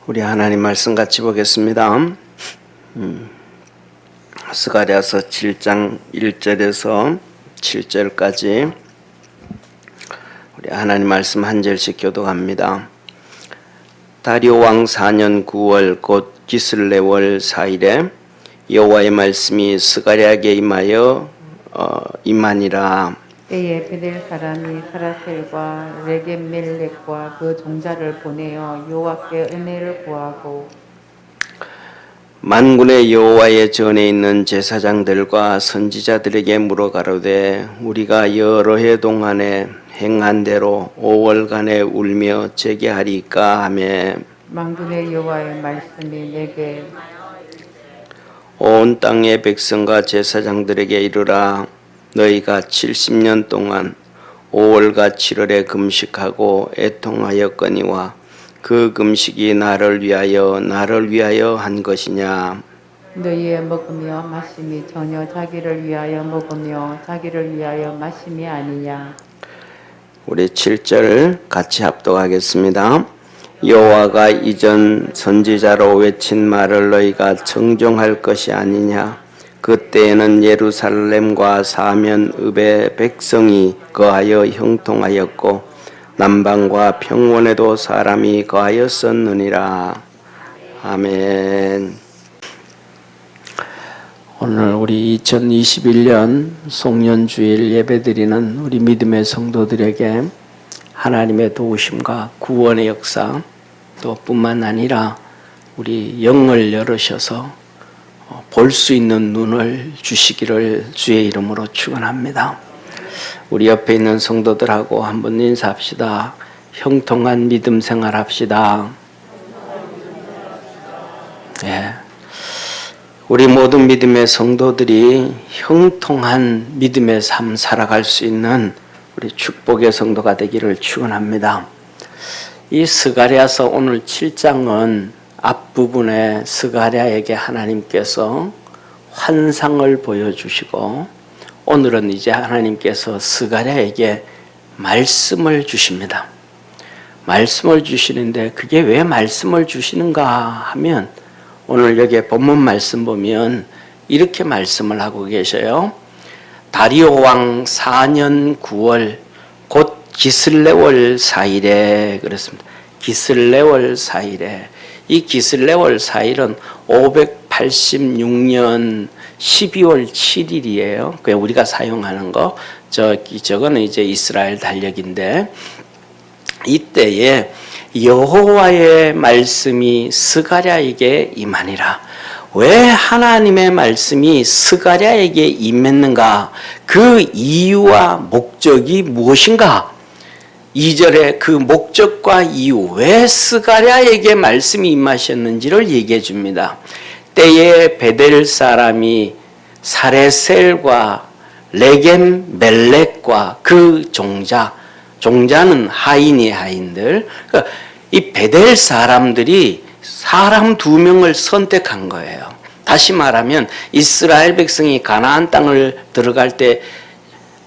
우리 하나님 말씀 같이 보겠습니다. 스가랴서 7장 1절에서 7절까지 우리 하나님 말씀 한 절씩 교독합니다. 다리오 왕 4년 9월 곧 기슬레월 4일에 여호와의 말씀이 스가랴에게 임하니라. 때에 베델 사람이 사라셀과 레겜멜렉과 그 종자를 보내어 여호와께 은혜를 구하고 만군의 여호와의 전에 있는 제사장들과 선지자들에게 물어가로되 우리가 여러 해 동안에 행한 대로 5월간에 울며 제기하리까 하매 만군의 여호와의 말씀이 내게 온 땅의 백성과 제사장들에게 이르라. 너희가 70년 동안 5월과 7월에 금식하고 애통하였거니와 그 금식이 나를 위하여 한 것이냐. 너희의 먹으며 마심이 전혀 자기를 위하여 먹으며 자기를 위하여 마심이 아니냐. 우리 7절 같이 합독하겠습니다. 여호와가 이전 선지자로 외친 말을 너희가 청종할 것이 아니냐. 그때에는 예루살렘과 사면읍의 백성이 거하여 형통하였고 남방과 평원에도 사람이 거하였었느니라. 아멘. 오늘 우리 2021년 송년주일 예배드리는 우리 믿음의 성도들에게 하나님의 도우심과 구원의 역사 또 뿐만 아니라 우리 영을 열으셔서 볼 수 있는 눈을 주시기를 주의 이름으로 축원합니다. 우리 옆에 있는 성도들하고 한번 인사합시다. 형통한 믿음 생활합시다. 예. 우리 모든 믿음의 성도들이 형통한 믿음의 삶 살아갈 수 있는 우리 축복의 성도가 되기를 축원합니다. 이 스가랴서 오늘 7장은 앞부분에 스가랴에게 하나님께서 환상을 보여주시고 오늘은 이제 하나님께서 스가랴에게 말씀을 주십니다. 말씀을 주시는데 그게 왜 말씀을 주시는가 하면 오늘 여기에 본문 말씀 보면 이렇게 말씀을 하고 계셔요. 다리오 왕 4년 9월 곧 기슬레월 4일에 그랬습니다. 기슬레월 4일에 이 기슬레월 4일은 586년 12월 7일이에요. 그 우리가 사용하는 거 저거는 이제 이스라엘 달력인데 이때에 여호와의 말씀이 스가랴에게 임하니라. 왜 하나님의 말씀이 스가랴에게 임했는가? 그 이유와 목적이 무엇인가? 2절에 그 목적과 이유, 왜 스가랴에게 말씀이 임하셨는지를 얘기해 줍니다. 때에 베델 사람이 사레셀과 레겜멜렉과 그 종자는 하인이 하인들, 이 베델 사람들이 사람 2명을 선택한 거예요. 다시 말하면 이스라엘 백성이 가나안 땅을 들어갈 때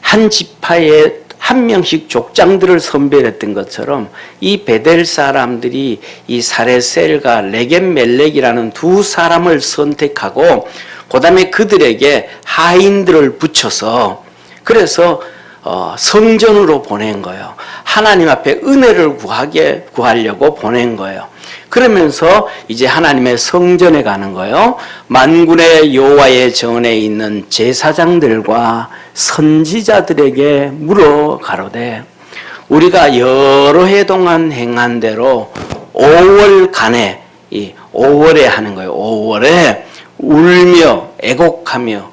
한 지파에 한 명씩 족장들을 선별했던 것처럼 이 베델 사람들이 이 사레셀과 레겜멜렉이라는 2 사람을 선택하고 그 다음에 그들에게 하인들을 붙여서 그래서 성전으로 보낸 거예요. 하나님 앞에 은혜를 구하려고 보낸 거예요. 그러면서 이제 하나님의 성전에 가는 거예요. 만군의 여호와의 전에 있는 제사장들과 선지자들에게 물어 가로되 우리가 여러 해 동안 행한 대로 5월간에 이 5월에 하는 거예요. 5월에 울며 애곡하며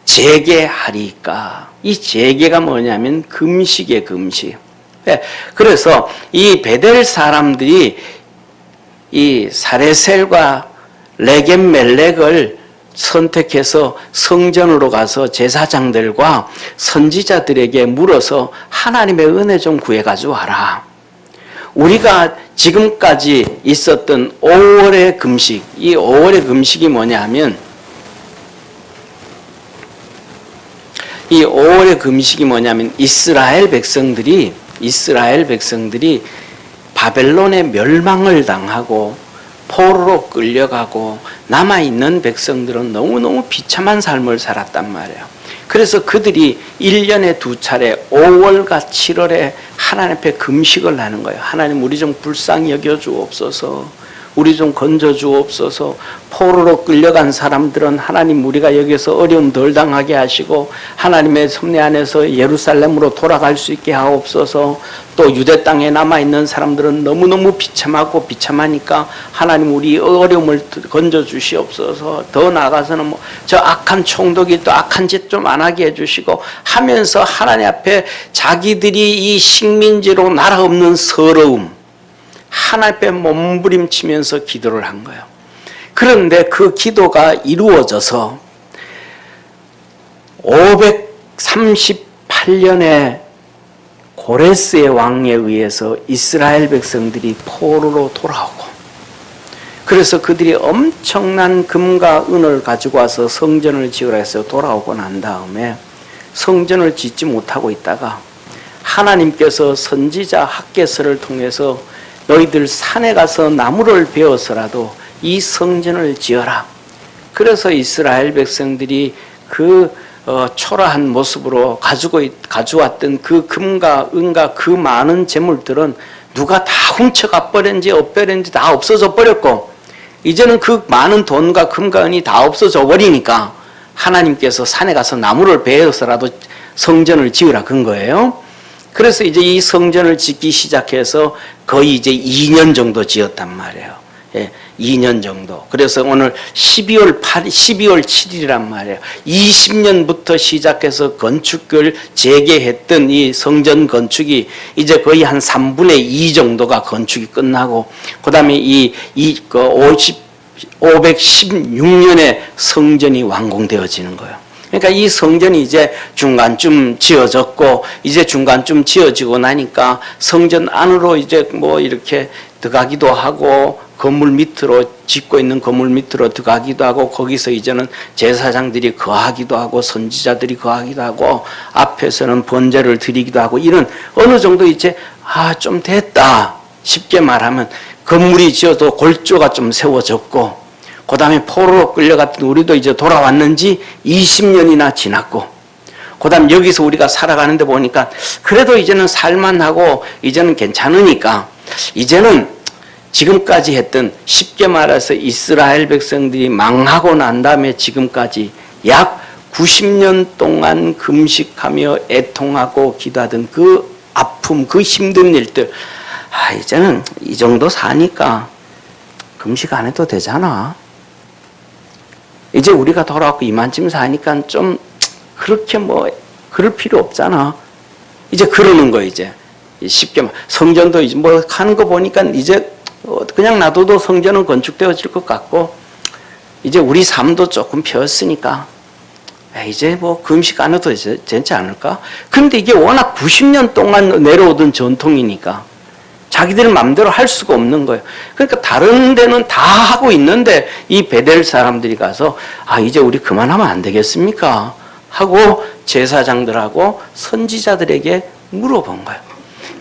재개하리까. 이 재개가 뭐냐면 금식의 금식. 그래서 이 베델 사람들이 이 사레셀과 레겜멜렉을 선택해서 성전으로 가서 제사장들과 선지자들에게 물어서 하나님의 은혜 좀 구해가지고 와라. 우리가 지금까지 있었던 5월의 금식, 이 5월의 금식이 뭐냐 하면 이 5월의 금식이 뭐냐면 이스라엘 백성들이 바벨론의 멸망을 당하고 포로로 끌려가고 남아있는 백성들은 너무너무 비참한 삶을 살았단 말이에요. 그래서 그들이 1년에 2차례 5월과 7월에 하나님 앞에 금식을 하는 거예요. 하나님 우리 좀 불쌍히 여겨주옵소서. 우리 좀 건져주옵소서. 포로로 끌려간 사람들은 하나님 우리가 여기서 어려움 덜 당하게 하시고 하나님의 섭리 안에서 예루살렘으로 돌아갈 수 있게 하옵소서. 또 유대 땅에 남아있는 사람들은 너무너무 비참하고 비참하니까 하나님 우리 어려움을 건져주시옵소서. 더 나아가서는 저 악한 총독이 또 악한 짓 좀 안 하게 해주시고 하면서 하나님 앞에 자기들이 이 식민지로 나라 없는 서러움 하나님 앞에 몸부림치면서 기도를 한 거예요. 그런데 그 기도가 이루어져서 538년에 고레스의 왕에 의해서 이스라엘 백성들이 포로로 돌아오고, 그래서 그들이 엄청난 금과 은을 가지고 와서 성전을 지으라 해서 돌아오고 난 다음에 성전을 짓지 못하고 있다가 하나님께서 선지자 학개서를 통해서 너희들 산에 가서 나무를 베어서라도 이 성전을 지어라. 그래서 이스라엘 백성들이 그 초라한 모습으로 가져왔던 그 금과 은과 그 많은 재물들은 누가 다 훔쳐가 버렸는지 엇버렸는지 다 없어져 버렸고, 이제는 그 많은 돈과 금과 은이 다 없어져 버리니까 하나님께서 산에 가서 나무를 베어서라도 성전을 지으라 그런 거예요. 그래서 이제 이 성전을 짓기 시작해서 거의 이제 2년 정도 지었단 말이에요. 예, 2년 정도. 그래서 오늘 12월 7일이란 말이에요. 20년부터 시작해서 건축을 재개했던 이 성전 건축이 이제 거의 한 3분의 2 정도가 건축이 끝나고, 그 다음에 516년에 성전이 완공되어지는 거예요. 그러니까 이 성전이 이제 중간쯤 지어졌고, 이제 중간쯤 지어지고 나니까 성전 안으로 이제 뭐 이렇게 들어가기도 하고, 건물 밑으로 짓고 있는 건물 밑으로 들어가기도 하고, 거기서 이제는 제사장들이 거하기도 하고 선지자들이 거하기도 하고 앞에서는 번제를 드리기도 하고, 이런 어느 정도 이제 좀 됐다, 쉽게 말하면 건물이 지어도 골조가 좀 세워졌고, 그 다음에 포로로 끌려갔던 우리도 이제 돌아왔는지 20년이나 지났고, 그 다음 여기서 우리가 살아가는데 보니까 그래도 이제는 살만하고 이제는 괜찮으니까 이제는 지금까지 했던, 쉽게 말해서 이스라엘 백성들이 망하고 난 다음에 지금까지 약 90년 동안 금식하며 애통하고 기도하던 그 아픔, 그 힘든 일들, 이제는 이 정도 사니까 금식 안 해도 되잖아. 이제 우리가 돌아왔고 이만쯤 사니까 좀 그렇게 뭐 그럴 필요 없잖아. 이제 그러는 거. 이제 쉽게 말, 성전도 이제 뭐 하는 거 보니까 이제 그냥 놔둬도 성전은 건축되어질 것 같고, 이제 우리 삶도 조금 펴었으니까 이제 뭐 금식 안 해도 되지 않을까? 그런데 이게 워낙 90년 동안 내려오던 전통이니까 자기들 마음대로 할 수가 없는 거예요. 그러니까 다른 데는 다 하고 있는데 이 베델 사람들이 가서 이제 우리 그만하면 안 되겠습니까? 하고 제사장들하고 선지자들에게 물어본 거예요.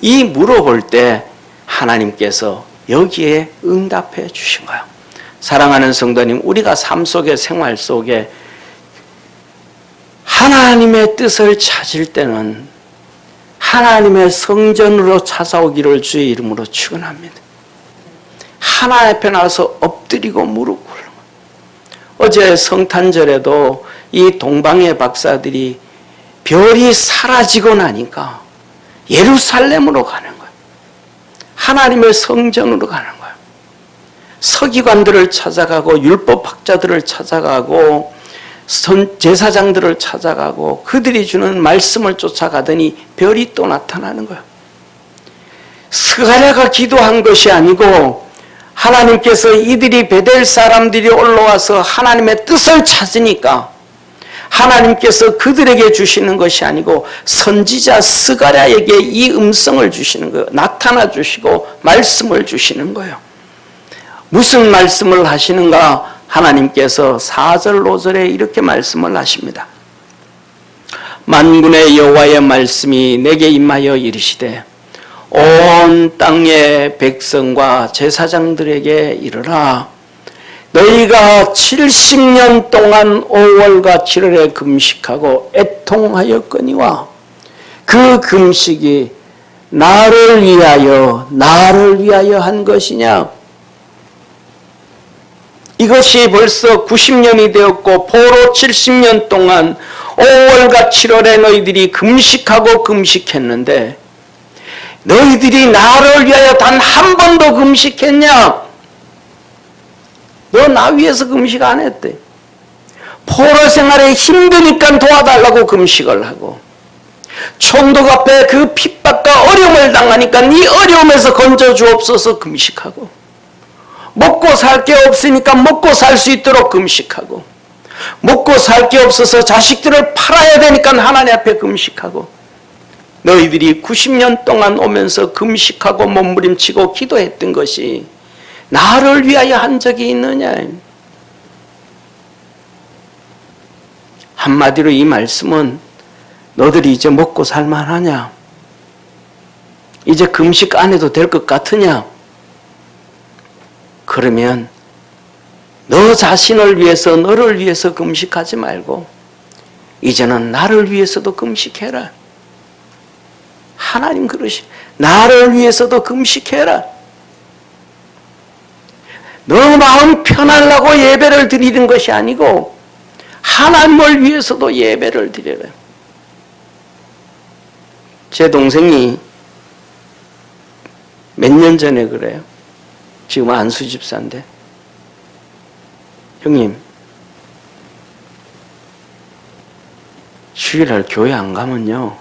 이 물어볼 때 하나님께서 여기에 응답해 주신 거예요. 사랑하는 성도님, 우리가 삶 속에, 생활 속에 하나님의 뜻을 찾을 때는 하나님의 성전으로 찾아오기를 주의 이름으로 축원합니다. 하나님 앞에 나와서 엎드리고 무릎 꿇는 거예요. 어제 성탄절에도 이 동방의 박사들이 별이 사라지고 나니까 예루살렘으로 가는 거예요. 하나님의 성전으로 가는 거예요. 서기관들을 찾아가고 율법학자들을 찾아가고 제사장들을 찾아가고 그들이 주는 말씀을 쫓아가더니 별이 또 나타나는 거예요. 스가랴가 기도한 것이 아니고 하나님께서 이들이 베델 사람들이 올라와서 하나님의 뜻을 찾으니까 하나님께서 그들에게 주시는 것이 아니고 선지자 스가랴에게 이 음성을 주시는 거예요. 나타나 주시고 말씀을 주시는 거예요. 무슨 말씀을 하시는가? 하나님께서 4절 5절에 이렇게 말씀을 하십니다. 만군의 여호와의 말씀이 내게 임하여 이르시되 온 땅의 백성과 제사장들에게 이르라. 너희가 70년 동안 5월과 7월에 금식하고 애통하였거니와 그 금식이 나를 위하여 한 것이냐? 이것이 벌써 90년이 되었고 포로 70년 동안 5월과 7월에 너희들이 금식하고 금식했는데 너희들이 나를 위하여 단 한 번도 금식했냐? 너 나 위해서 금식 안 했대. 포로 생활에 힘드니까 도와달라고 금식을 하고 총독 앞에 그 핍박과 어려움을 당하니까 네 어려움에서 건져주옵소서 금식하고 먹고 살 게 없으니까 먹고 살 수 있도록 금식하고 먹고 살 게 없어서 자식들을 팔아야 되니까 하나님 앞에 금식하고 너희들이 90년 동안 오면서 금식하고 몸부림치고 기도했던 것이 나를 위하여 한 적이 있느냐? 한마디로 이 말씀은 너들이 이제 먹고 살만하냐? 이제 금식 안 해도 될 것 같으냐? 그러면 너 자신을 위해서 너를 위해서 금식하지 말고 이제는 나를 위해서도 금식해라. 하나님 그러시 나를 위해서도 금식해라. 너 마음 편하려고 예배를 드리는 것이 아니고 하나님을 위해서도 예배를 드려라. 제 동생이 몇 년 전에 그래요. 지금 안수 집사인데 형님 주일날 교회 안 가면요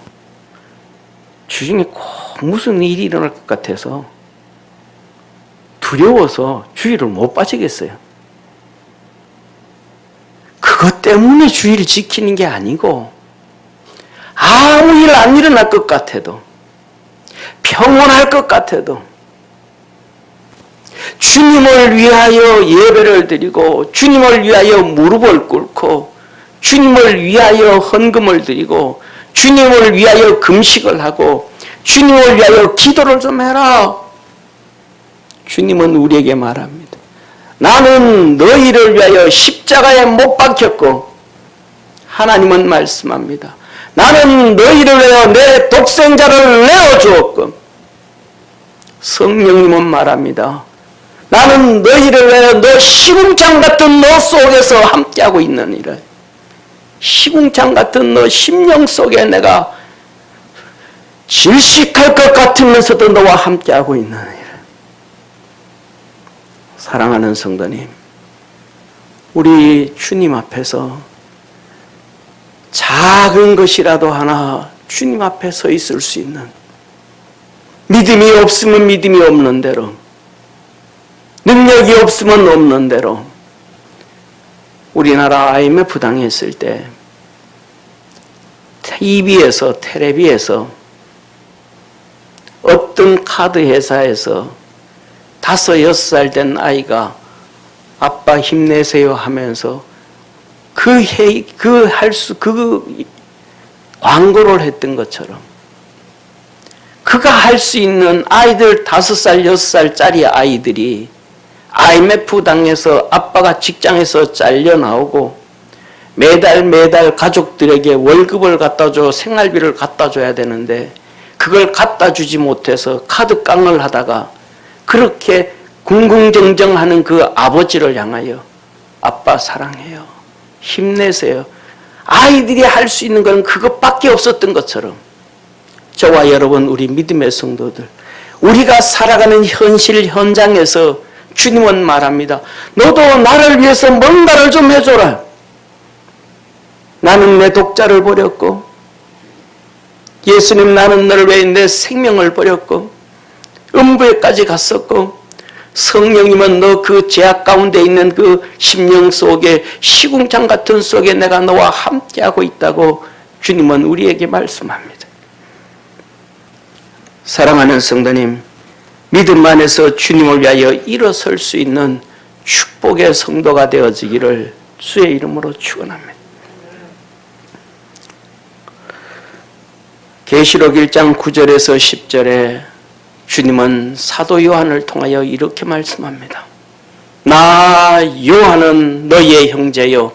주중에 꼭 무슨 일이 일어날 것 같아서 두려워서 주일을 못 빠지겠어요. 그것 때문에 주일을 지키는 게 아니고 아무 일 안 일어날 것 같아도 평온할 것 같아도 주님을 위하여 예배를 드리고 주님을 위하여 무릎을 꿇고 주님을 위하여 헌금을 드리고 주님을 위하여 금식을 하고 주님을 위하여 기도를 좀 해라. 주님은 우리에게 말합니다. 나는 너희를 위하여 십자가에 못 박혔고 하나님은 말씀합니다. 나는 너희를 위하여 내 독생자를 내어주었고 성령님은 말합니다. 나는 너희를 위하여 너 시궁창 같은 너 속에서 함께하고 있느니라. 시궁창 같은 너 심령 속에 내가 질식할 것 같으면서도 너와 함께하고 있느니라. 사랑하는 성도님, 우리 주님 앞에서 작은 것이라도 하나 주님 앞에 서 있을 수 있는 믿음이 없으면 믿음이 없는 대로 능력이 없으면 없는 대로 우리나라 IMF 당했을 때 TV에서 텔레비에서 어떤 카드 회사에서 5, 6살 된 아이가 아빠 힘내세요 하면서 그 광고를 했던 것처럼 그가 할 수 있는 아이들 5살, 6살짜리 아이들이 IMF 당해서 아빠가 직장에서 잘려 나오고 매달 가족들에게 월급을 갖다 줘 생활비를 갖다 줘야 되는데 그걸 갖다 주지 못해서 카드 깡을 하다가 그렇게 궁궁정정하는 그 아버지를 향하여 아빠 사랑해요. 힘내세요. 아이들이 할 수 있는 건 그것밖에 없었던 것처럼 저와 여러분 우리 믿음의 성도들 우리가 살아가는 현실 현장에서 주님은 말합니다. 너도 나를 위해서 뭔가를 좀 해줘라. 나는 내 독자를 버렸고 예수님 나는 너를 위해 내 생명을 버렸고 음부에까지 갔었고 성령님은 너 그 죄악 가운데 있는 그 심령 속에 시궁창 같은 속에 내가 너와 함께하고 있다고 주님은 우리에게 말씀합니다. 사랑하는 성도님, 믿음 안에서 주님을 위하여 일어설 수 있는 축복의 성도가 되어지기를 주의 이름으로 축원합니다. 계시록 1장 9절에서 10절에 주님은 사도 요한을 통하여 이렇게 말씀합니다. 나 요한은 너희의 형제요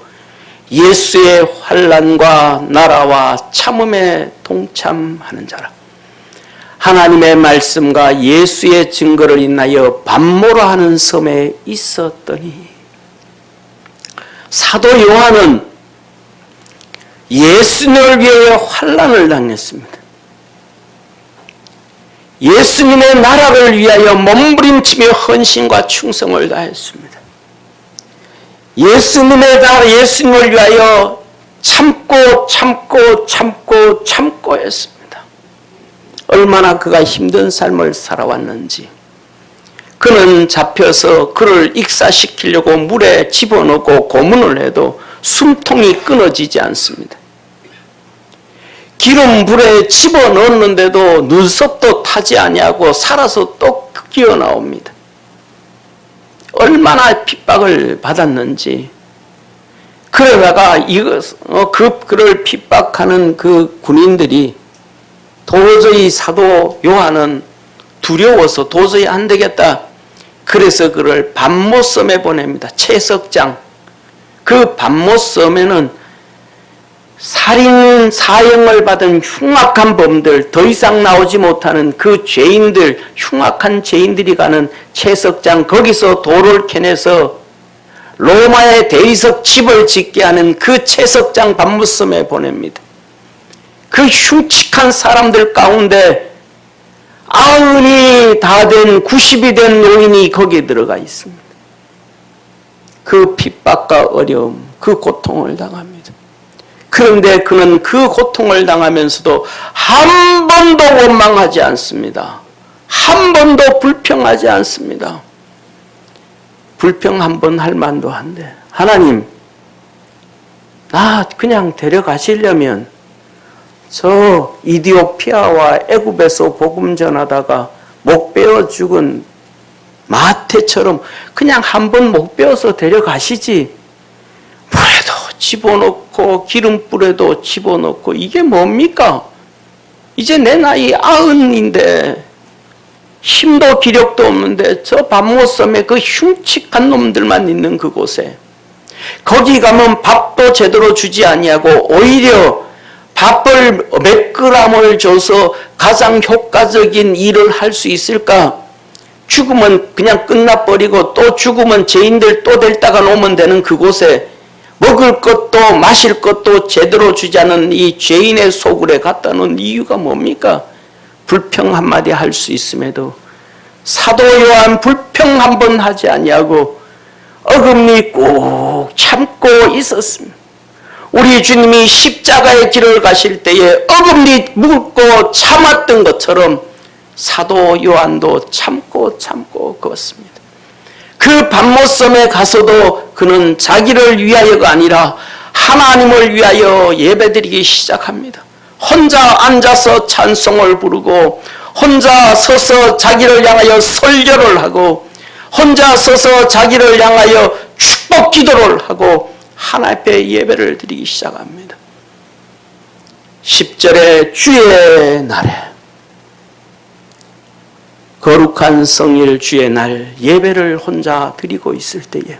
예수의 환난과 나라와 참음에 동참하는 자라. 하나님의 말씀과 예수의 증거를 인하여 밤모라 하는 섬에 있었더니, 사도 요한은 예수님을 위하여 환난을 당했습니다. 예수님의 나라를 위하여 몸부림치며 헌신과 충성을 다했습니다. 예수님을 위하여 참고 했습니다. 얼마나 그가 힘든 삶을 살아왔는지. 그는 잡혀서 그를 익사시키려고 물에 집어넣고 고문을 해도 숨통이 끊어지지 않습니다. 기름 물에 집어넣었는데도 눈썹도 타지 아니하고 살아서 또 기어 나옵니다. 얼마나 핍박을 받았는지. 그러다가 그를 핍박하는 그 군인들이 도저히 사도 요한은 두려워서 도저히 안 되겠다. 그래서 그를 밤모섬에 보냅니다. 채석장. 그 밤모섬에는 살인 사형을 받은 흉악한 범들, 더 이상 나오지 못하는 그 죄인들, 흉악한 죄인들이 가는 채석장, 거기서 돌을 캐내서 로마의 대리석 집을 짓게 하는 그 채석장 밤모섬에 보냅니다. 그 흉측한 사람들 가운데 90이 다 된 90이 된 노인이 거기에 들어가 있습니다. 그 핍박과 어려움, 그 고통을 당합니다. 그런데 그는 그 고통을 당하면서도 한 번도 원망하지 않습니다. 한 번도 불평하지 않습니다. 불평 한 번 할 만도 한데, 하나님, 나 그냥 데려가시려면 저 이디오피아와 애굽에서 복음 전하다가 목 베어 죽은 마태처럼 그냥 한 번 목 베어서 데려가시지. 물에도 집어넣고 기름불에도 집어넣고 이게 뭡니까? 이제 내 나이 90인데 힘도 기력도 없는데 저 밤모섬에 그 흉측한 놈들만 있는 그곳에 거기 가면 밥도 제대로 주지 아니하고 오히려 밥을 몇 그램을 줘서 가장 효과적인 일을 할 수 있을까? 죽으면 그냥 끝나버리고 또 죽으면 죄인들 또 데리다가 놓으면 되는 그곳에 먹을 것도 마실 것도 제대로 주지 않은 이 죄인의 소굴에 갖다 놓은 이유가 뭡니까? 불평 한마디 할 수 있음에도 사도 요한 불평 한 번 하지 아니하고 어금니 꼭 참고 있었습니다. 우리 주님이 십자가의 길을 가실 때에 어금니 묻고 참았던 것처럼 사도 요한도 참고 걷습니다. 그 밤모섬에 가서도 그는 자기를 위하여가 아니라 하나님을 위하여 예배드리기 시작합니다. 혼자 앉아서 찬송을 부르고 혼자 서서 자기를 향하여 설교를 하고 혼자 서서 자기를 향하여 축복 기도를 하고 하나님 앞에 예배를 드리기 시작합니다. 10절에 주의 날에 거룩한 성일 주의 날 예배를 혼자 드리고 있을 때에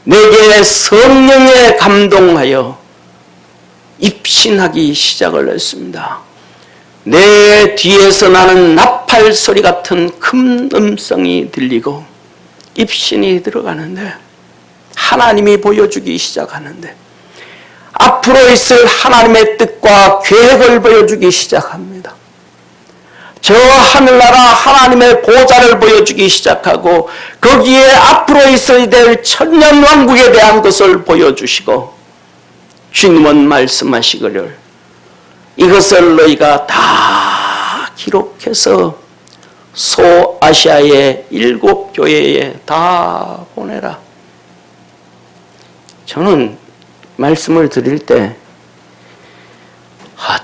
내게 성령에 감동하여 입신하기 시작을 했습니다. 내 뒤에서 나는 나팔 소리 같은 큰 음성이 들리고 입신이 들어가는데 하나님이 보여주기 시작하는데 앞으로 있을 하나님의 뜻과 계획을 보여주기 시작합니다. 저 하늘나라 하나님의 보좌를 보여주기 시작하고 거기에 앞으로 있어야 될 천년왕국에 대한 것을 보여주시고 주님은 말씀하시기를 이것을 너희가 다 기록해서 소아시아의 7 교회에 다 보내라. 저는 말씀을 드릴 때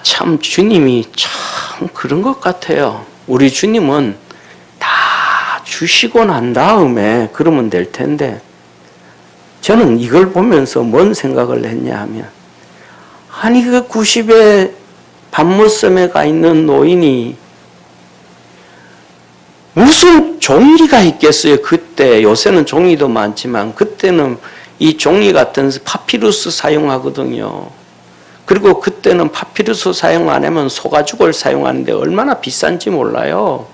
참 주님이 참 그런 것 같아요. 우리 주님은 다 주시고 난 다음에 그러면 될 텐데 저는 이걸 보면서 뭔 생각을 했냐 하면 아니 그 90의 밤모섬에 가 있는 노인이 무슨 종이가 있겠어요? 그때 요새는 종이도 많지만 그때는 이 종이 같은 파피루스 사용하거든요. 그리고 그때는 파피루스 사용 안 하면 소가죽을 사용하는데 얼마나 비싼지 몰라요.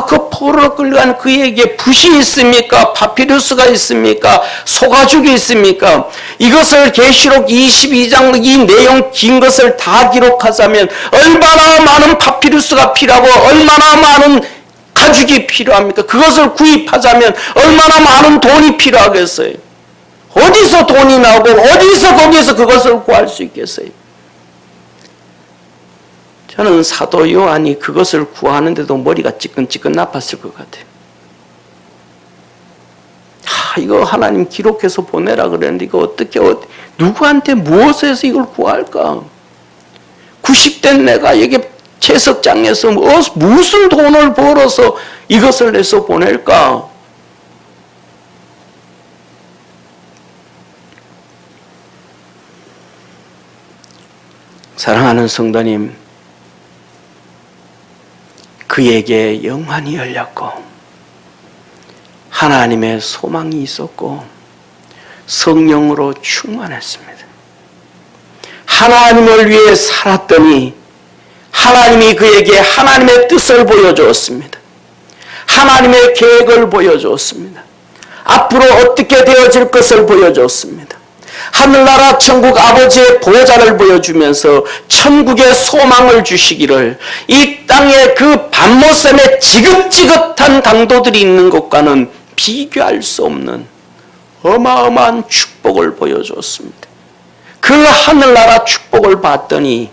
그 포로로 끌려간 그에게 붓이 있습니까? 파피루스가 있습니까? 소가죽이 있습니까? 이것을 계시록 22장 이 내용 긴 것을 다 기록하자면 얼마나 많은 파피루스가 필요하고 얼마나 많은 가죽이 필요합니까? 그것을 구입하자면 얼마나 많은 돈이 필요하겠어요? 어디서 돈이 나오고 어디서 거기에서 그것을 구할 수 있겠어요? 저는 사도 요한이 그것을 구하는데도 머리가 찌끈찌끈 나빴을 것 같아요. 이거 하나님 기록해서 보내라 그랬는데 이거 어떻게 누구한테 무엇에서 이걸 구할까? 90된 내가 이게 채석장에서 무슨 돈을 벌어서 이것을 내서 보낼까? 사랑하는 성도님, 그에게 영안이 열렸고 하나님의 소망이 있었고 성령으로 충만했습니다. 하나님을 위해 살았더니 하나님이 그에게 하나님의 뜻을 보여주었습니다. 하나님의 계획을 보여주었습니다. 앞으로 어떻게 되어질 것을 보여주었습니다. 하늘나라 천국 아버지의 보호자를 보여주면서 천국의 소망을 주시기를 이 땅에 그 밤모섬에 지긋지긋한 강도들이 있는 것과는 비교할 수 없는 어마어마한 축복을 보여주었습니다. 그 하늘나라 축복을 봤더니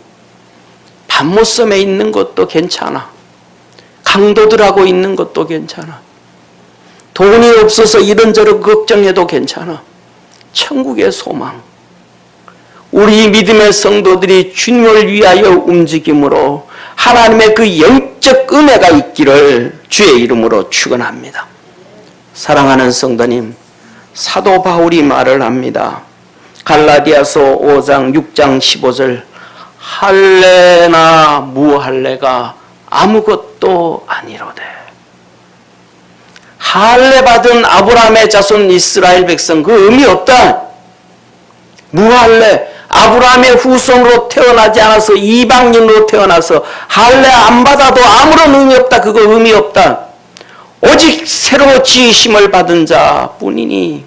밤모섬에 있는 것도 괜찮아. 강도들하고 있는 것도 괜찮아. 돈이 없어서 이런저런 걱정해도 괜찮아. 천국의 소망. 우리 믿음의 성도들이 주님을 위하여 움직임으로 하나님의 그 영적 은혜가 있기를 주의 이름으로 축원합니다. 사랑하는 성도님, 사도 바울이 말을 합니다. 갈라디아서 5장 6장 15절 할례나 무할례가 아무것도 아니로되 할례 받은 아브라함의 자손 이스라엘 백성 그 의미 없다. 무할례 아브라함의 후손으로 태어나지 않아서 이방인으로 태어나서 할례 안 받아도 아무런 의미 없다. 그거 의미 없다. 오직 새로 지으심을 받은 자뿐이니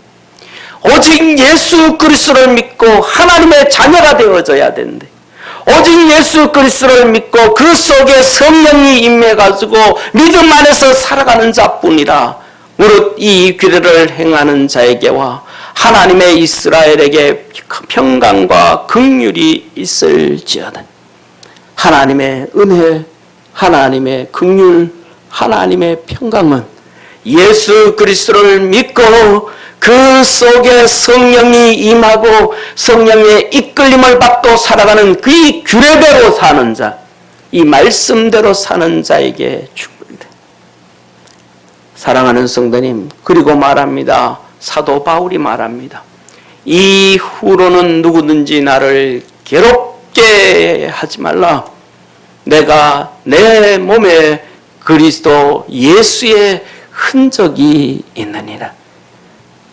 오직 예수 그리스도를 믿고 하나님의 자녀가 되어져야 되는데 오직 예수 그리스도를 믿고 그 속에 성령이 임해가지고 믿음 안에서 살아가는 자뿐이라 무릇 이 규례를 행하는 자에게와 하나님의 이스라엘에게 평강과 긍휼이 있을지어다. 하나님의 은혜, 하나님의 긍휼, 하나님의 평강은 예수 그리스도를 믿고 그 속에 성령이 임하고 성령의 이끌림을 받고 살아가는 그 규례대로 사는 자, 이 말씀대로 사는 자에게 축복이다. 사랑하는 성도님, 그리고 말합니다. 사도 바울이 말합니다. 이후로는 누구든지 나를 괴롭게 하지 말라. 내가 내 몸에 그리스도 예수의 흔적이 있느니라.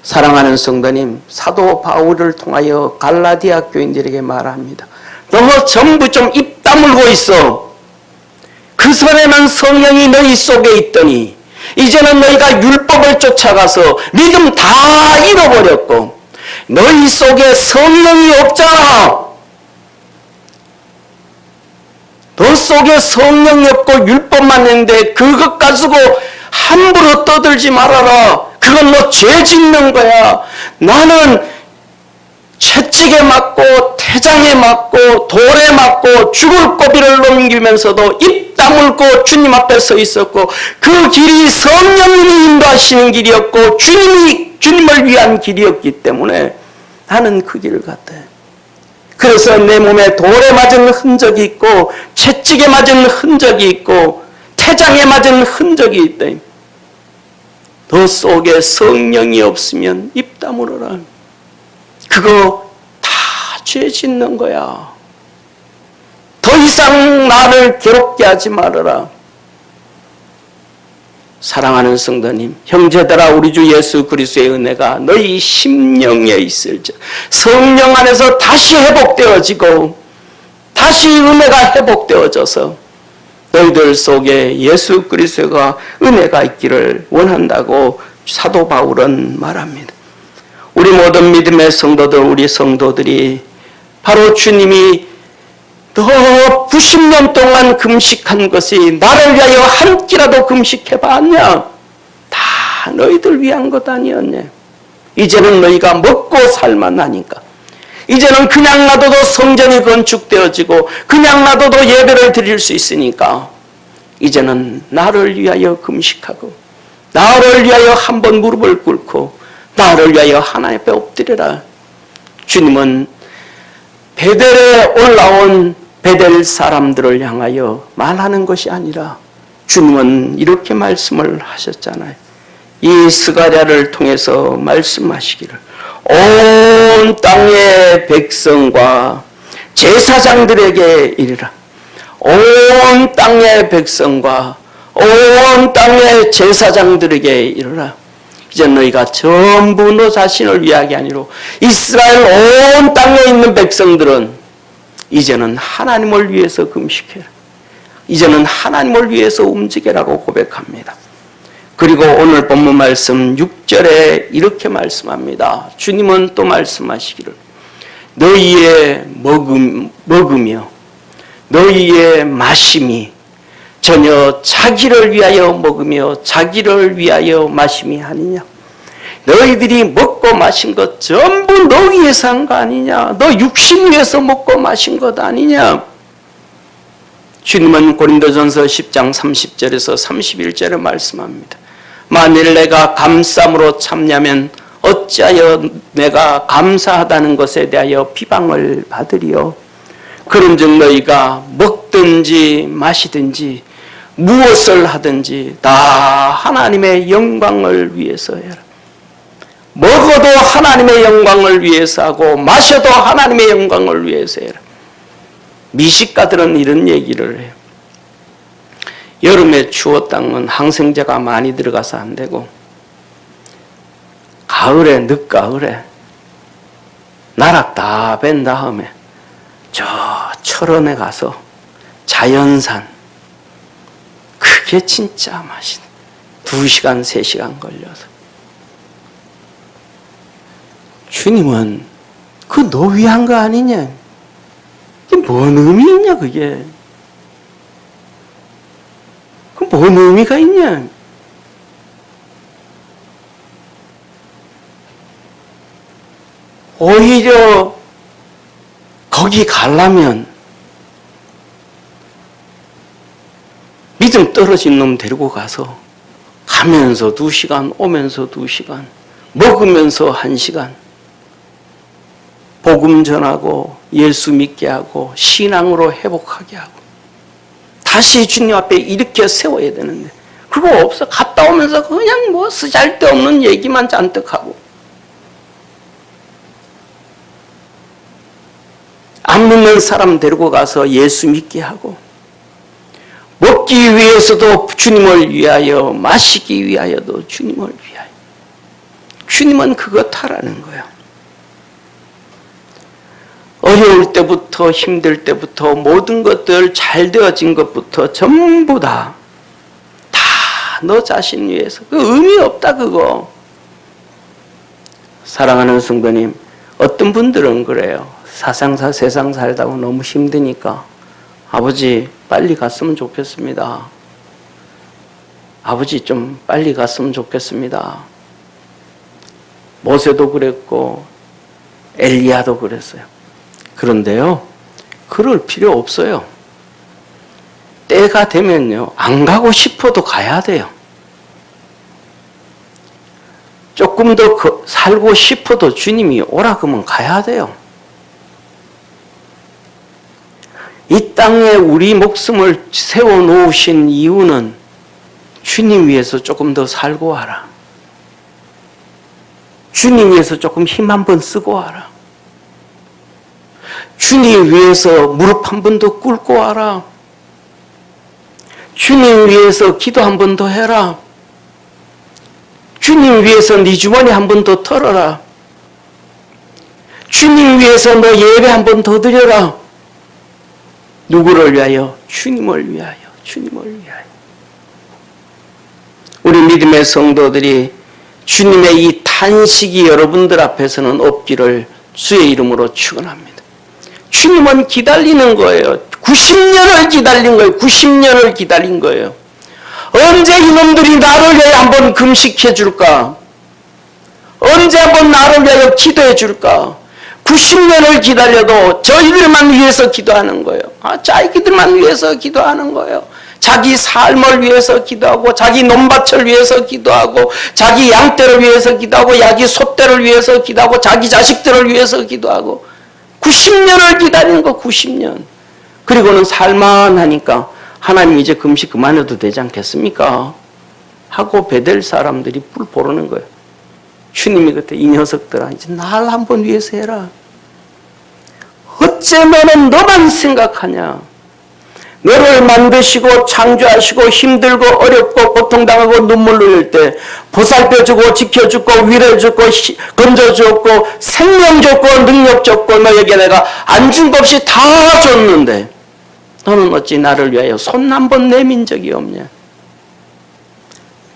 사랑하는 성도님, 사도 바울을 통하여 갈라디아 교인들에게 말합니다. 너 전부 좀 입 다물고 있어. 그 전에는 성령이 너희 속에 있더니 이제는 너희가 율법을 쫓아가서 믿음 다 잃어버렸고 너희 속에 성령이 없잖아. 너 속에 성령이 없고 율법만 있는데 그것 가지고 함부로 떠들지 말아라. 그건 너 죄 짓는 거야. 나는 채찍에 맞고 태장에 맞고 돌에 맞고 죽을 고비를 넘기면서도 입 다물고 주님 앞에 서 있었고 그 길이 성령님이 인도하시는 길이었고 주님을 위한 길이었기 때문에 나는 그 길을 갔다. 그래서 내 몸에 돌에 맞은 흔적이 있고 채찍에 맞은 흔적이 있고 태장에 맞은 흔적이 있다. 너 속에 성령이 없으면 입 다물어라. 그거 다 죄 짓는 거야. 더 이상 나를 괴롭게 하지 말아라. 사랑하는 성도님, 형제들아, 우리 주 예수 그리스도의 은혜가 너희 심령에 있을지 성령 안에서 다시 회복되어지고 다시 은혜가 회복되어져서 너희들 속에 예수 그리스도가 은혜가 있기를 원한다고 사도 바울은 말합니다. 우리 모든 믿음의 성도들, 우리 성도들이 바로 주님이 너 90년 동안 금식한 것이 나를 위하여 한 끼라도 금식해봤냐? 다 너희들 위한 것 아니었냐? 이제는 너희가 먹고 살만하니까. 이제는 그냥 놔둬도 성전이 건축되어지고 그냥 놔둬도 예배를 드릴 수 있으니까 이제는 나를 위하여 금식하고 나를 위하여 한번 무릎을 꿇고 나를 위하여 하나님 앞에 엎드려라. 주님은 베델에 올라온 베델 사람들을 향하여 말하는 것이 아니라 주님은 이렇게 말씀을 하셨잖아요. 이 스가랴를 통해서 말씀하시기를 온 땅의 백성과 제사장들에게 이르라. 온 땅의 백성과 온 땅의 제사장들에게 이르라. 이제 너희가 전부 너 자신을 위하게 게 아니로 이스라엘 온 땅에 있는 백성들은 이제는 하나님을 위해서 금식해라. 이제는 하나님을 위해서 움직여라고 고백합니다. 그리고 오늘 본문 말씀 6절에 이렇게 말씀합니다. 주님은 또 말씀하시기를 너희의 먹으며 너희의 마심이 전혀 자기를 위하여 먹으며 자기를 위하여 마심이 아니냐. 너희들이 먹고 마신 것 전부 너 위해서 한 거 아니냐. 너 육신 위해서 먹고 마신 것 아니냐. 주님은 고린도전서 10장 30절에서 31절에 말씀합니다. 만일 내가 감쌈으로 참냐면 어찌하여 내가 감사하다는 것에 대하여 비방을 받으리요. 그런즉 너희가 먹든지 마시든지 무엇을 하든지 다 하나님의 영광을 위해서 해라. 먹어도 하나님의 영광을 위해서 하고 마셔도 하나님의 영광을 위해서 해라. 미식가들은 이런 얘기를 해요. 여름에 추워 땅은 항생제가 많이 들어가서 안 되고 가을에 늦가을에 나락 다 뺀 다음에 저 철원에 가서 자연산 그게 진짜 맛있네. 2시간 3시간 걸려서 주님은 그 너 위한 거 아니냐? 이게 뭔 의미 있냐 그게? 그 뭔 의미가 있냐? 오히려 거기 가려면 믿음 떨어진 놈 데리고 가서 가면서 2시간, 오면서 2시간, 먹으면서 1시간 복음 전하고 예수 믿게 하고 신앙으로 회복하게 하고 다시 주님 앞에 일으켜 세워야 되는데 그거 없어. 갔다 오면서 그냥 뭐 쓰잘데없는 얘기만 잔뜩 하고 안 믿는 사람 데리고 가서 예수 믿게 하고 먹기 위해서도 주님을 위하여 마시기 위하여도 주님을 위하여 주님은 그것 하라는 거야. 어려울 때부터 힘들 때부터 모든 것들 잘 되어진 것부터 전부 다 너 자신 위해서 그 의미 없다 그거. 사랑하는 성도님, 어떤 분들은 그래요. 세상 살다가 너무 힘드니까 아버지 빨리 갔으면 좋겠습니다. 아버지 좀 빨리 갔으면 좋겠습니다. 모세도 그랬고 엘리야도 그랬어요. 그런데요, 그럴 필요 없어요. 때가 되면요, 안 가고 싶어도 가야 돼요. 조금 더 살고 싶어도 주님이 오라 그러면 가야 돼요. 이 땅에 우리 목숨을 세워놓으신 이유는 주님 위해서 조금 더 살고 와라. 주님 위해서 조금 힘 한번 쓰고 와라. 주님 위해서 무릎 한 번 더 꿇고 와라. 주님 위해서 기도 한 번 더 해라. 주님 위해서 네 주머니 한 번 더 털어라. 주님 위해서 너 예배 한 번 더 드려라. 누구를 위하여? 주님을 위하여. 주님을 위하여. 우리 믿음의 성도들이 주님의 이 탄식이 여러분들 앞에서는 없기를 주의 이름으로 축원합니다. 주님은 기다리는 거예요. 90년을 기다린 거예요. 90년을 기다린 거예요. 언제 이놈들이 나를 위해 한번 금식해 줄까? 언제 한번 나를 위하여 기도해 줄까? 90년을 기다려도 저희들만 위해서 기도하는 거예요. 자기들만 위해서 기도하는 거예요. 자기 삶을 위해서 기도하고, 자기 논밭을 위해서 기도하고, 자기 양떼를 위해서 기도하고, 자기 소떼를 위해서 기도하고, 자기 자식들을 위해서 기도하고. 90년을 기다리는 거, 90년. 그리고는 살만하니까 하나님 이제 금식 그만해도 되지 않겠습니까? 하고 베델 사람들이 뿔 보르는 거예요. 주님이 그때 이 녀석들아 이제 날 한번 위해서 해라. 어째 너는 너만 생각하냐? 너를 만드시고 창조하시고 힘들고 어렵고 고통당하고 눈물 흘릴 때 보살펴주고 지켜주고 위로해주고 건져주고 생명 줬고 능력 줬고 너에게 내가 안 준 것 없이 다 줬는데 너는 어찌 나를 위하여 손 한 번 내민 적이 없냐?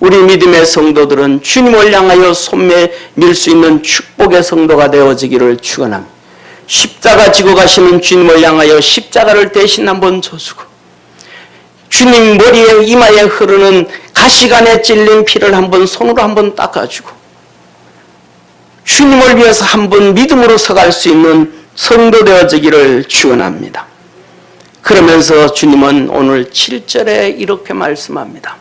우리 믿음의 성도들은 주님을 향하여 손밀 수 있는 축복의 성도가 되어지기를 축원합니다. 십자가 지고 가시는 주님을 향하여 십자가를 대신 한번 져주고 주님 머리에 이마에 흐르는 가시관에 찔린 피를 한번 손으로 한번 닦아주고 주님을 위해서 한번 믿음으로 서갈 수 있는 성도 되어지기를 축원합니다. 그러면서 주님은 오늘 7절에 이렇게 말씀합니다.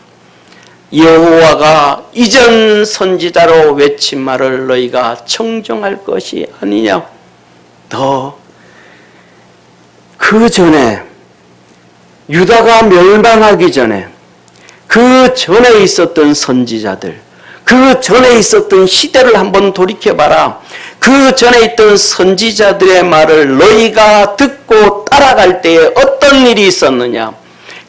여호와가 이전 선지자로 외친 말을 너희가 청종할 것이 아니냐. 더 그 전에 유다가 멸망하기 전에 그 전에 있었던 선지자들, 그 전에 있었던 시대를 한번 돌이켜봐라. 그 전에 있던 선지자들의 말을 너희가 듣고 따라갈 때에 어떤 일이 있었느냐.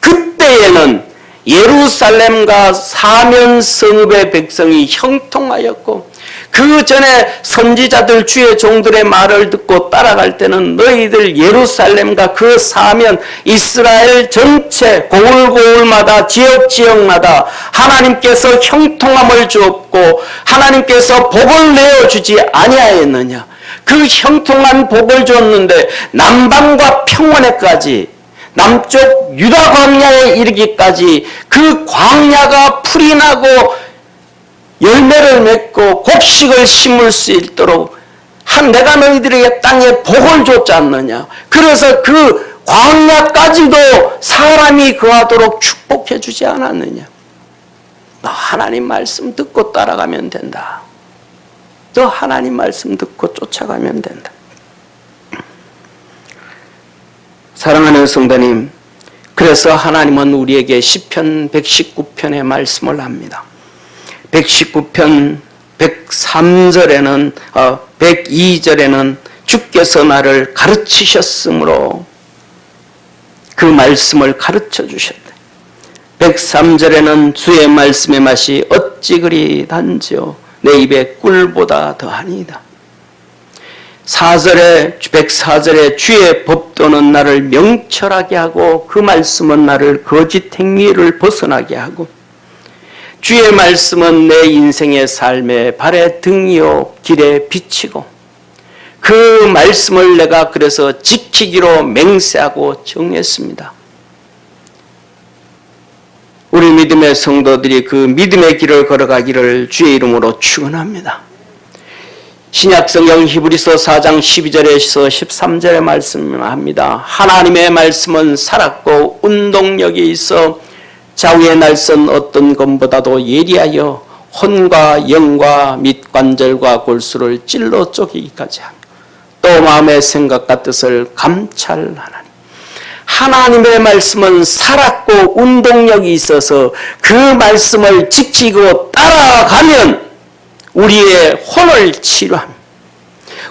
그때에는 예루살렘과 사면 성읍의 백성이 형통하였고 그 전에 선지자들 주의 종들의 말을 듣고 따라갈 때는 너희들 예루살렘과 그 사면 이스라엘 전체 고을고을마다 지역지역마다 하나님께서 형통함을 주었고 하나님께서 복을 내어주지 아니하였느냐. 그 형통한 복을 줬는데 남방과 평원에까지 남쪽 유다 광야에 이르기까지 그 광야가 풀이 나고 열매를 맺고 곡식을 심을 수 있도록 내가 너희들에게 땅에 복을 줬지 않느냐. 그래서 그 광야까지도 사람이 거하도록 축복해 주지 않았느냐. 너 하나님 말씀 듣고 따라가면 된다. 너 하나님 말씀 듣고 쫓아가면 된다. 사랑하는 성도님, 그래서 하나님은 우리에게 시편 119편의 말씀을 합니다. 119편 103절에는 102절에는 주께서 나를 가르치셨으므로 그 말씀을 가르쳐 주셨다. 103절에는 주의 말씀의 맛이 어찌 그리 단지요 내 입에 꿀보다 더하니이다. 104절에 주의 법도는 나를 명철하게 하고 그 말씀은 나를 거짓 행위를 벗어나게 하고 주의 말씀은 내 인생의 삶의 발의 등이요 길에 비치고 그 말씀을 내가 그래서 지키기로 맹세하고 정했습니다. 우리 믿음의 성도들이 그 믿음의 길을 걸어가기를 주의 이름으로 축원합니다. 신약성경 히브리서 4장 12절에서 13절에 말씀합니다. 하나님의 말씀은 살았고 운동력이 있어 좌우의 날선 어떤 것보다도 예리하여 혼과 영과 및 관절과 골수를 찔러 쪼개기까지 하며 또 마음의 생각과 뜻을 감찰하나니 하나님의 말씀은 살았고 운동력이 있어서 그 말씀을 지키고 따라가면 우리의 혼을 치료하며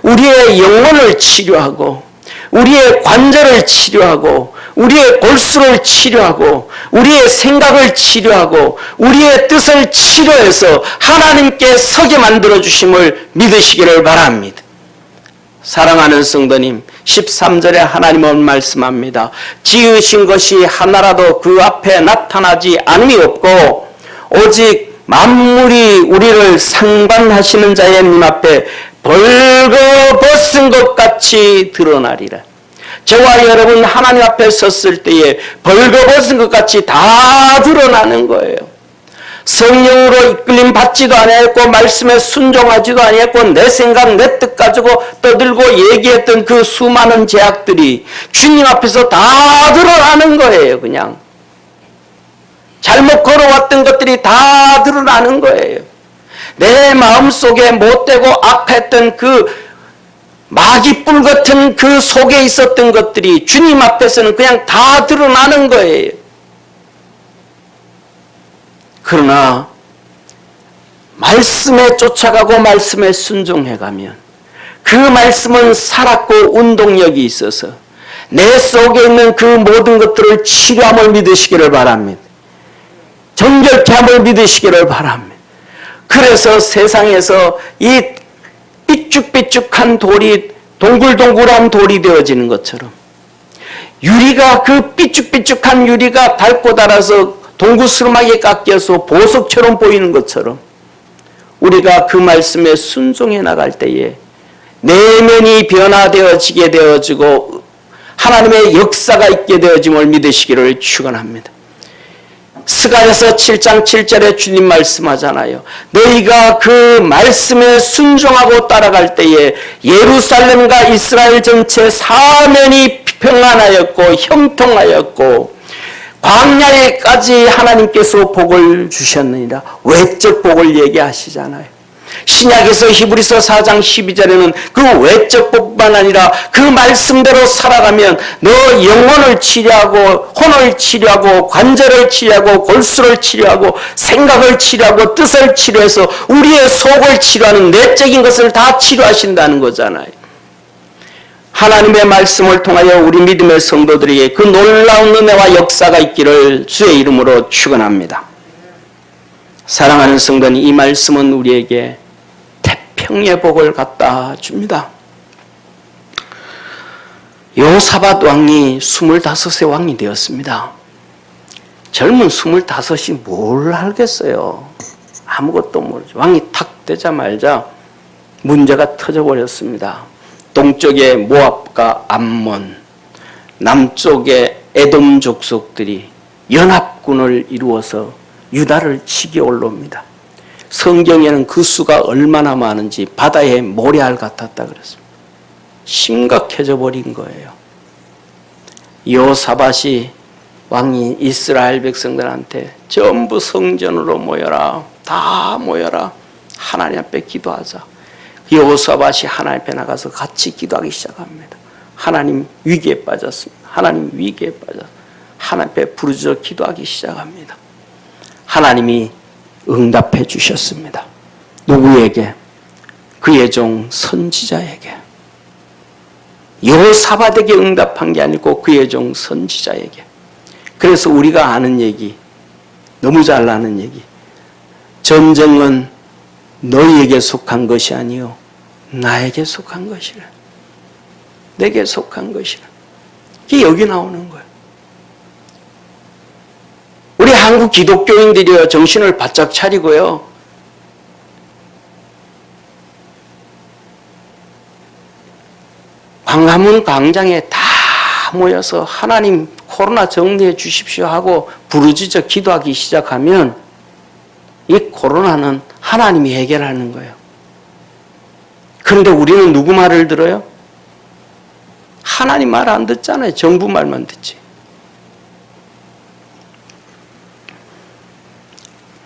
우리의 영혼을 치료하고 우리의 관절을 치료하고 우리의 골수를 치료하고 우리의 생각을 치료하고 우리의 뜻을 치료해서 하나님께 서게 만들어 주심을 믿으시기를 바랍니다. 사랑하는 성도님, 13절에 하나님은 말씀합니다. 지으신 것이 하나라도 그 앞에 나타나지 않음이 없고 오직 만물이 우리를 상관하시는 자의 눈앞에 벌거벗은 것 같이 드러나리라. 저와 여러분 하나님 앞에 섰을 때에 벌거벗은 것 같이 다 드러나는 거예요. 성령으로 이끌림 받지도 아니했고 말씀에 순종하지도 아니했고 내 생각 내 뜻 가지고 떠들고 얘기했던 그 수많은 죄악들이 주님 앞에서 다 드러나는 거예요. 그냥 잘못 걸어왔던 것들이 다 드러나는 거예요. 내 마음속에 못되고 악했던 그 마귀뿔 같은 그 속에 있었던 것들이 주님 앞에서는 그냥 다 드러나는 거예요. 그러나 말씀에 쫓아가고 말씀에 순종해가면 그 말씀은 살았고 운동력이 있어서 내 속에 있는 그 모든 것들을 치료함을 믿으시기를 바랍니다. 정결케 함을 믿으시기를 바랍니다. 그래서 세상에서 이 삐쭉삐쭉한 돌이 동글동글한 돌이 되어지는 것처럼 유리가 그 삐쭉삐쭉한 유리가 닳고 닳아서 동구스름하게 깎여서 보석처럼 보이는 것처럼 우리가 그 말씀에 순종해 나갈 때에 내면이 변화되어지게 되어지고 하나님의 역사가 있게 되어짐을 믿으시기를 축원합니다. 스가랴서 7장 7절에 주님 말씀하잖아요. 너희가 그 말씀에 순종하고 따라갈 때에 예루살렘과 이스라엘 전체 사면이 평안하였고 형통하였고 광야에까지 하나님께서 복을 주셨느니라. 외적 복을 얘기하시잖아요. 신약에서 히브리서 4장 12절에는 그 외적 복만 아니라 그 말씀대로 살아가면 너 영혼을 치료하고 혼을 치료하고 관절을 치료하고 골수를 치료하고 생각을 치료하고 뜻을 치료해서 우리의 속을 치료하는 내적인 것을 다 치료하신다는 거잖아요. 하나님의 말씀을 통하여 우리 믿음의 성도들에게 그 놀라운 은혜와 역사가 있기를 주의 이름으로 축원합니다. 사랑하는 성도님, 이 말씀은 우리에게 태평의 복을 갖다 줍니다. 여호사밧 왕이 25세 왕이 되었습니다. 젊은 25이 뭘 알겠어요. 아무것도 모르죠. 왕이 탁 되자마자 문제가 터져버렸습니다. 동쪽에 모압과 암몬, 남쪽에 에돔 족속들이 연합군을 이루어서 유다를 치게 올라옵니다. 성경에는 그 수가 얼마나 많은지 바다의 모래알 같았다 그랬습니다. 심각해져 버린 거예요. 여호사밧이 왕이 이스라엘 백성들한테 전부 성전으로 모여라. 다 모여라. 하나님 앞에 기도하자. 여호사밧이 하나님 앞에 나가서 같이 기도하기 시작합니다. 하나님 위기에 빠졌습니다. 하나님 위기에 빠져서 하나님 앞에 부르짖어 기도하기 시작합니다. 하나님이 응답해 주셨습니다. 누구에게? 그의 종 선지자에게. 여호사밧에게 응답한 게 아니고 그의 종 선지자에게. 그래서 우리가 아는 얘기, 너무 잘 아는 얘기. 전쟁은 너희에게 속한 것이 아니요 나에게 속한 것이라. 내게 속한 것이라. 이게 여기 나오는 거예요. 우리 한국 기독교인들이요, 정신을 바짝 차리고요. 광화문 광장에 다 모여서 하나님 코로나 정리해 주십시오 하고 부르짖어 기도하기 시작하면 이 코로나는 하나님이 해결하는 거예요. 그런데 우리는 누구 말을 들어요? 하나님 말 안 듣잖아요. 정부 말만 듣지.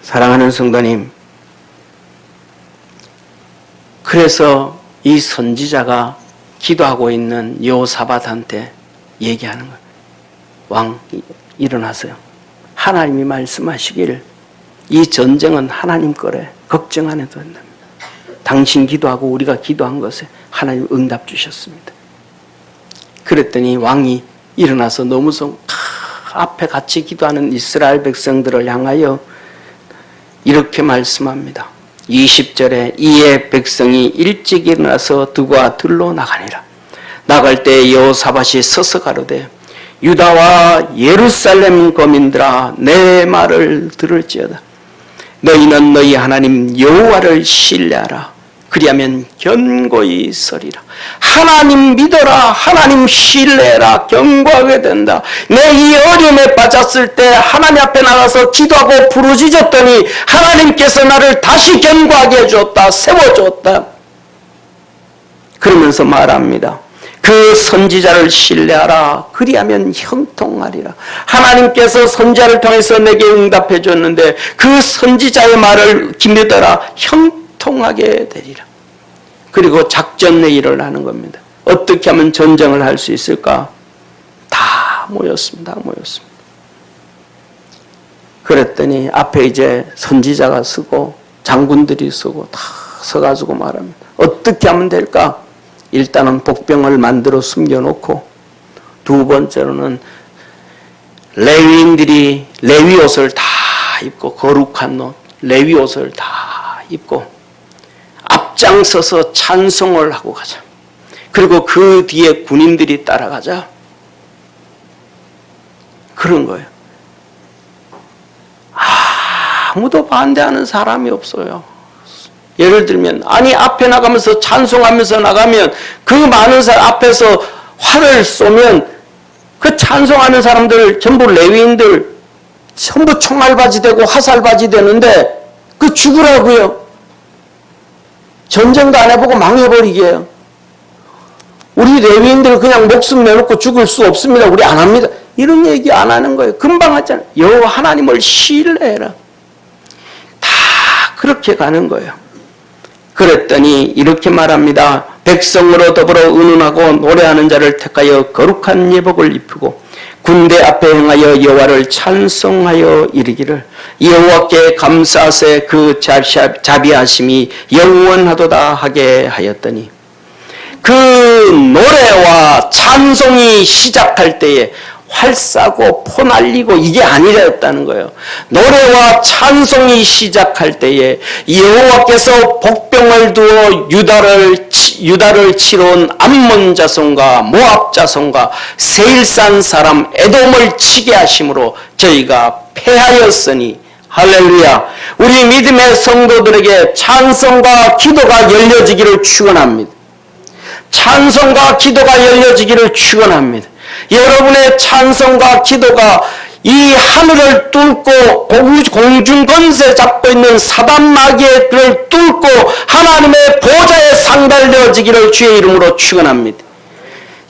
사랑하는 성도님, 그래서 이 선지자가 기도하고 있는 여호사밧한테 얘기하는 거예요. 왕, 일어나세요. 하나님이 말씀하시길 이 전쟁은 하나님 거래. 걱정 안 해도 된답니다. 당신 기도하고 우리가 기도한 것에 하나님 응답 주셨습니다. 그랬더니 왕이 일어나서 너무 앞에 같이 기도하는 이스라엘 백성들을 향하여 이렇게 말씀합니다. 20절에 이에 백성이 일찍 일어나서 두과 들로 나가니라. 나갈 때 여호사밧이 서서 가로되 유다와 예루살렘 거민들아 내 말을 들을지어다. 너희는 너희 하나님 여호와를 신뢰하라. 그리하면 견고히 서리라. 하나님 믿어라. 하나님 신뢰해라. 견고하게 된다. 내 이 어려움에 빠졌을 때 하나님 앞에 나가서 기도하고 부르짖었더니 하나님께서 나를 다시 견고하게 해주었다. 세워주었다. 그러면서 말합니다. 그 선지자를 신뢰하라. 그리하면 형통하리라. 하나님께서 선지자를 통해서 내게 응답해 줬는데 그 선지자의 말을 믿어라. 형통하게 되리라. 그리고 작전 회의를 하는 겁니다. 어떻게 하면 전쟁을 할 수 있을까? 다 모였습니다. 그랬더니 앞에 이제 선지자가 서고 장군들이 서고 다 서가지고 말합니다. 어떻게 하면 될까? 일단은 복병을 만들어 숨겨놓고, 두 번째로는 레위인들이 레위 옷을 다 입고, 거룩한 옷, 레위 옷을 다 입고 앞장서서 찬송을 하고 가자. 그리고 그 뒤에 군인들이 따라가자. 그런 거예요. 아무도 반대하는 사람이 없어요. 예를 들면 아니 앞에 나가면서 찬송하면서 나가면 그 많은 사람 앞에서 활을 쏘면 그 찬송하는 사람들 전부 레위인들 전부 총알바지 되고 화살바지 되는데 그 죽으라고요. 전쟁도 안 해보고 망해버리게요. 우리 레위인들 그냥 목숨 내놓고 죽을 수 없습니다. 우리 안 합니다. 이런 얘기 안 하는 거예요. 금방 하잖아요. 여호와 하나님을 신뢰해라. 다 그렇게 가는 거예요. 그랬더니 이렇게 말합니다. 백성으로 더불어 의논하고 노래하는 자를 택하여 거룩한 예복을 입히고 군대 앞에 행하여 여호와를 찬송하여 이르기를 여호와께 감사하세 그 자비하심이 영원하도다 하게 하였더니 그 노래와 찬송이 시작할 때에 활 쏴고 포 날리고 이게 아니랬다는 거예요. 노래와 찬송이 시작할 때에 여호와께서 복병을 두어 유다를 치러 온 암몬 자손과 모압 자손과 세일산 사람 에돔을 치게 하심으로 저희가 패하였으니 할렐루야. 우리 믿음의 성도들에게 찬송과 기도가 열려지기를 축원합니다. 찬송과 기도가 열려지기를 축원합니다. 여러분의 찬송과 기도가 이 하늘을 뚫고 공중 권세 잡고 있는 사단 마귀를 뚫고 하나님의 보좌에 상달되어지기를 주의 이름으로 축원합니다.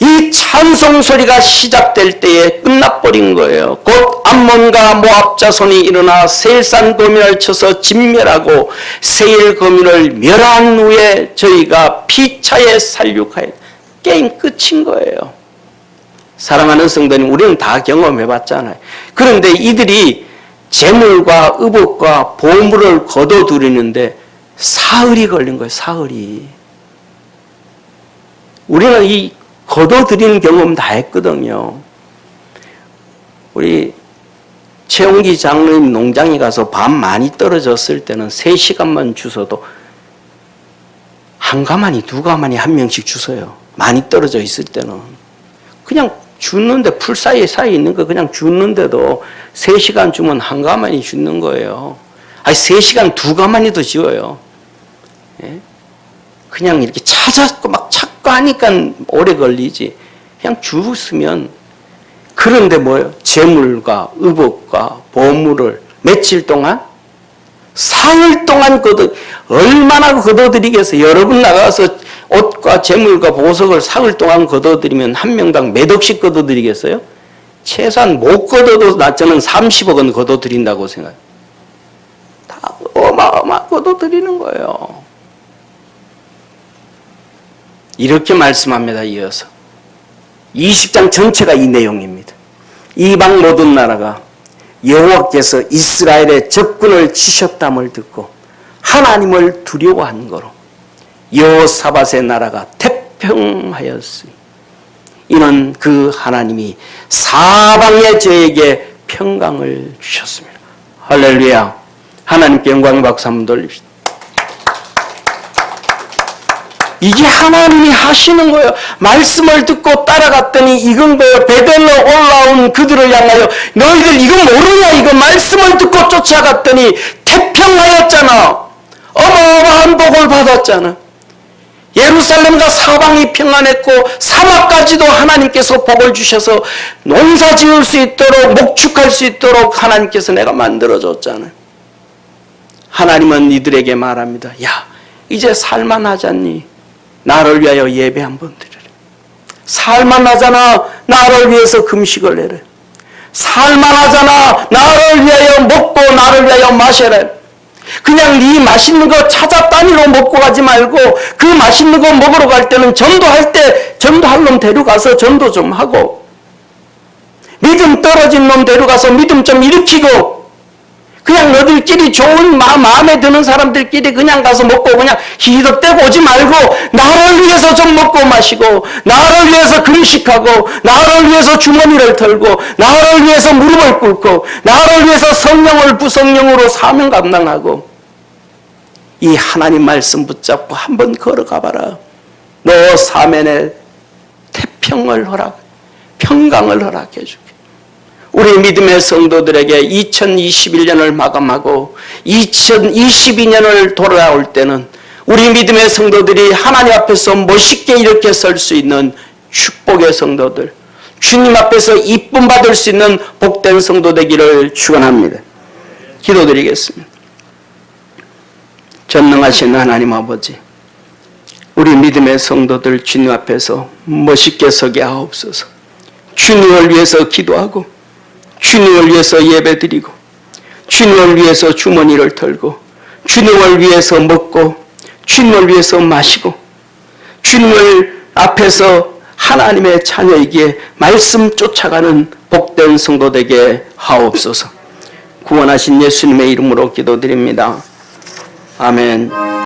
이 찬송 소리가 시작될 때에 끝나버린 거예요. 곧 암몬과 모압 자손이 일어나 세일산 거민을 쳐서 진멸하고 세일 거민을 멸한 후에 저희가 피차에 살육하여 게임 끝인 거예요. 사랑하는 성도님, 우리는 다 경험해봤잖아요. 그런데 이들이 재물과 의복과 보물을 거둬들이는데 사흘이 걸린 거예요. 사흘이. 우리는 이 거둬들이는 경험 다 했거든요. 우리 최홍기 장로님 농장에 가서 밤 많이 떨어졌을 때는 3시간만 주워도 한 가마니 두 가마니 한 명씩 주워요. 많이 떨어져 있을 때는. 그냥 죽는데 풀 사이에 있는 거 그냥 죽는데도 3시간 주면 한 가마니 죽는 거예요. 아니 3시간 두 가마니도 지워요. 예? 그냥 이렇게 찾고 막 찾고 하니까 오래 걸리지. 그냥 주웠으면. 그런데 뭐예요? 재물과 의복과 보물을 며칠 동안? 사흘 동안 얼마나 거둬들이겠어요? 여러분 나가서 옷과 재물과 보석을 사흘 동안 거둬들이면 한 명당 몇 억씩 거둬들이겠어요? 최소한 못 거둬도 저는 30억은 거둬들인다고 생각해요. 다 어마어마 거둬들이는 거예요. 이렇게 말씀합니다. 이어서 20장 전체가 이 내용입니다. 이방 모든 나라가 여호와께서 이스라엘의 적군을 치셨담을 듣고 하나님을 두려워한 거로 여호사밧의 나라가 태평하였으니 이는 그 하나님이 사방의 저에게 평강을 주셨습니다. 할렐루야. 하나님께 영광 박수 한번 돌립시다. 이게 하나님이 하시는 거예요. 말씀을 듣고 따라갔더니 익은 거예요. 베델로 올라온 그들을 향하여 너희들 이거 모르냐? 이거 말씀을 듣고 쫓아갔더니 태평하였잖아. 어마어마한 복을 받았잖아. 예루살렘과 사방이 평안했고 사막까지도 하나님께서 복을 주셔서 농사 지을 수 있도록 목축할 수 있도록 하나님께서 내가 만들어줬잖아요. 하나님은 이들에게 말합니다. 야, 이제 살만하잖니? 나를 위하여 예배 한번 드리라. 살만하잖아. 나를 위해서 금식을 해라. 살만하잖아. 나를 위하여 먹고 나를 위하여 마셔라. 그냥 네 맛있는 거 찾아다니러 먹고 가지 말고 그 맛있는 거 먹으러 갈 때는 전도할 때 전도할 놈 데려가서 전도 좀 하고 믿음 떨어진 놈 데려가서 믿음 좀 일으키고 그냥 너들끼리 좋은 마음에 드는 사람들끼리 그냥 가서 먹고 그냥 희덕대고 오지 말고 나를 위해서 좀 먹고 마시고 나를 위해서 금식하고 나를 위해서 주머니를 털고 나를 위해서 무릎을 꿇고 나를 위해서 성령을 부성령으로 사명 감당하고 이 하나님 말씀 붙잡고 한번 걸어가 봐라. 너 사면에 태평을 평강을 허락해 주게. 우리 믿음의 성도들에게 2021년을 마감하고 2022년을 돌아올 때는 우리 믿음의 성도들이 하나님 앞에서 멋있게 이렇게 설 수 있는 축복의 성도들, 주님 앞에서 이쁨 받을 수 있는 복된 성도 되기를 축원합니다. 기도드리겠습니다. 전능하신 하나님 아버지, 우리 믿음의 성도들 주님 앞에서 멋있게 서게 하옵소서. 주님을 위해서 기도하고 주님을 위해서 예배드리고 주님을 위해서 주머니를 털고 주님을 위해서 먹고 주님을 위해서 마시고 주님을 앞에서 하나님의 자녀이기에 말씀 쫓아가는 복된 성도 되게 하옵소서. 구원하신 예수님의 이름으로 기도드립니다. 아멘.